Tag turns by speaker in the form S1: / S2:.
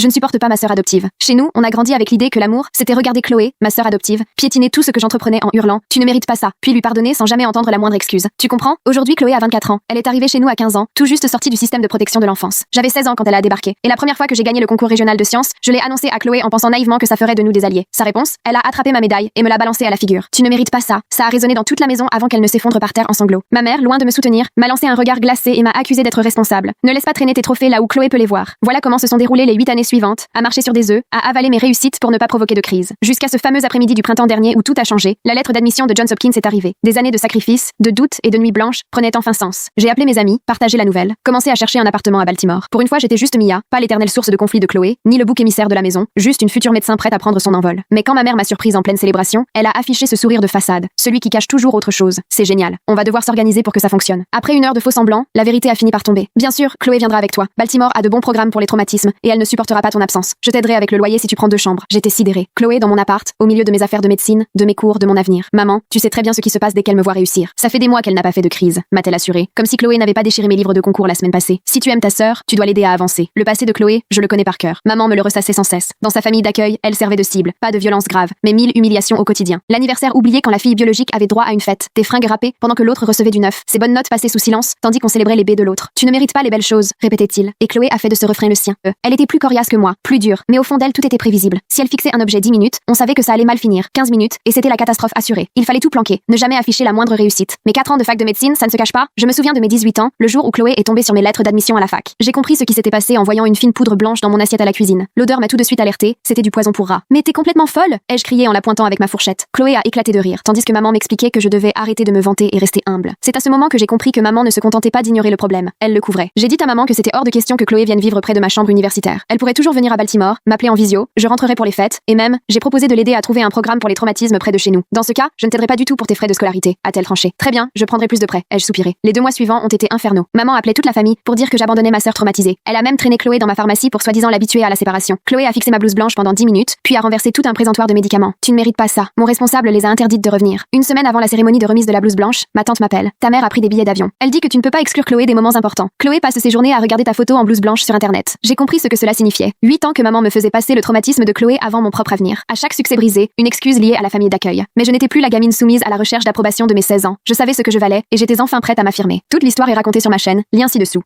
S1: Je ne supporte pas ma sœur adoptive. Chez nous, on a grandi avec l'idée que l'amour, c'était regarder Chloé, ma sœur adoptive, piétiner tout ce que j'entreprenais en hurlant « Tu ne mérites pas ça », puis lui pardonner sans jamais entendre la moindre excuse. Tu comprends? Aujourd'hui, Chloé a 24 ans. Elle est arrivée chez nous à 15 ans, tout juste sortie du système de protection de l'enfance. J'avais 16 ans quand elle a débarqué. Et la première fois que j'ai gagné le concours régional de sciences, je l'ai annoncé à Chloé en pensant naïvement que ça ferait de nous des alliés. Sa réponse? Elle a attrapé ma médaille et me l'a balancée à la figure. Tu ne mérites pas ça. Ça a résonné dans toute la maison avant qu'elle ne s'effondre par terre en sanglots. Ma mère, loin de me soutenir, m'a lancé un regard glacé et m'a accusé d'être responsable. Ne laisse pas traîner tes trophées là où Chloé peut les voir. Voilà comment se sont déroulées les 8 années suivantes, à marcher sur des œufs, à avaler mes réussites pour ne pas provoquer de crise. Jusqu'à ce fameux après-midi du printemps dernier où tout a changé, la lettre d'admission de Johns Hopkins est arrivée. Des années de sacrifices, de doutes et de nuits blanches prenaient enfin sens. J'ai appelé mes amis, partagé la nouvelle, commencé à chercher un appartement à Baltimore. Pour une fois, j'étais juste Mia, pas l'éternelle source de conflit de Chloé, ni le bouc émissaire de la maison, juste une future médecin prête à prendre son envol. Mais quand ma mère m'a surprise en pleine célébration, elle a affiché ce sourire de façade, celui qui cache toujours autre chose. C'est génial. On va devoir s'organiser pour que ça fonctionne. Après une heure de faux semblants, la vérité a fini par tomber. Bien sûr, Chloé viendra avec toi. Baltimore a de bons programmes pour les traumatismes et elle ne supportera pas ton absence. Je t'aiderai avec le loyer si tu prends 2 chambres. J'étais sidérée. Chloé dans mon appart, au milieu de mes affaires de médecine, de mes cours, de mon avenir. Maman, tu sais très bien ce qui se passe dès qu'elle me voit réussir. Ça fait des mois qu'elle n'a pas fait de crise, m'a-t-elle assuré, comme si Chloé n'avait pas déchiré mes livres de concours la semaine passée. Si tu aimes ta sœur, tu dois l'aider à avancer. Le passé de Chloé, je le connais par cœur. Maman me le ressassait sans cesse. Dans sa famille d'accueil, elle servait de cible. Pas de violence grave, mais 1000 humiliations au quotidien. L'anniversaire oublié quand la fille biologique avait droit à une fête. Des fringues râpées pendant que l'autre recevait du neuf. Ses bonnes notes passées sous silence, tandis qu'on célébrait les baies de l'autre. Tu ne mérites pas les belles choses, répétait-il. Et Chloé a fait de ce refrain le sien. Elle était plus coriace que moi, plus dure, mais au fond d'elle tout était prévisible. Si elle fixait un objet 10 minutes, on savait que ça allait mal finir. 15 minutes, et c'était la catastrophe assurée. Il fallait tout planquer, ne jamais afficher la moindre réussite. Mes 4 ans de fac de médecine, ça ne se cache pas. Je me souviens de mes 18 ans, le jour où Chloé est tombée sur mes lettres d'admission à la fac. J'ai compris ce qui s'était passé en voyant une fine poudre blanche dans mon assiette à la cuisine. L'odeur m'a tout de suite alertée, c'était du poison pour rat. Mais t'es complètement folle, ai-je crié en la pointant avec ma fourchette. Chloé a éclaté de rire, tandis que maman m'expliquait que je devais arrêter de me vanter et rester humble. C'est à ce moment que j'ai compris que maman ne se contentait pas d'ignorer le problème, elle le couvrait. J'ai dit à maman que c'était hors de question que Chloé vienne vivre près de ma chambre universitaire. Elle pourrait toujours venir à Baltimore, m'appeler en visio, je rentrerai pour les fêtes, et même, j'ai proposé de l'aider à trouver un programme pour les traumatismes près de chez nous. Dans ce cas, je ne t'aiderai pas du tout pour tes frais de scolarité, a-t-elle tranché. Très bien, je prendrai plus de prêts, ai-je soupiré. Les 2 mois suivants ont été infernaux. Maman appelait toute la famille pour dire que j'abandonnais ma sœur traumatisée. Elle a même traîné Chloé dans ma pharmacie pour soi-disant l'habituer à la séparation. Chloé a fixé ma blouse blanche pendant 10 minutes, puis a renversé tout un présentoir de médicaments. Tu ne mérites pas ça. Mon responsable les a interdites de revenir. Une semaine avant la cérémonie de remise de la blouse blanche, ma tante m'appelle. Ta mère a pris des billets d'avion. Elle dit que tu ne peux pas exclure Chloé des moments importants. Chloé passe ses journées à regarder ta photo en blouse blanche sur internet. J'ai compris ce que cela signifiait. 8 ans que maman me faisait passer le traumatisme de Chloé avant mon propre avenir. À chaque succès brisé, une excuse liée à la famille d'accueil. Mais je n'étais plus la gamine soumise à la recherche d'approbation de mes 16 ans. Je savais ce que je valais et j'étais enfin prête à m'affirmer. Toute l'histoire est racontée sur ma chaîne, lien ci-dessous.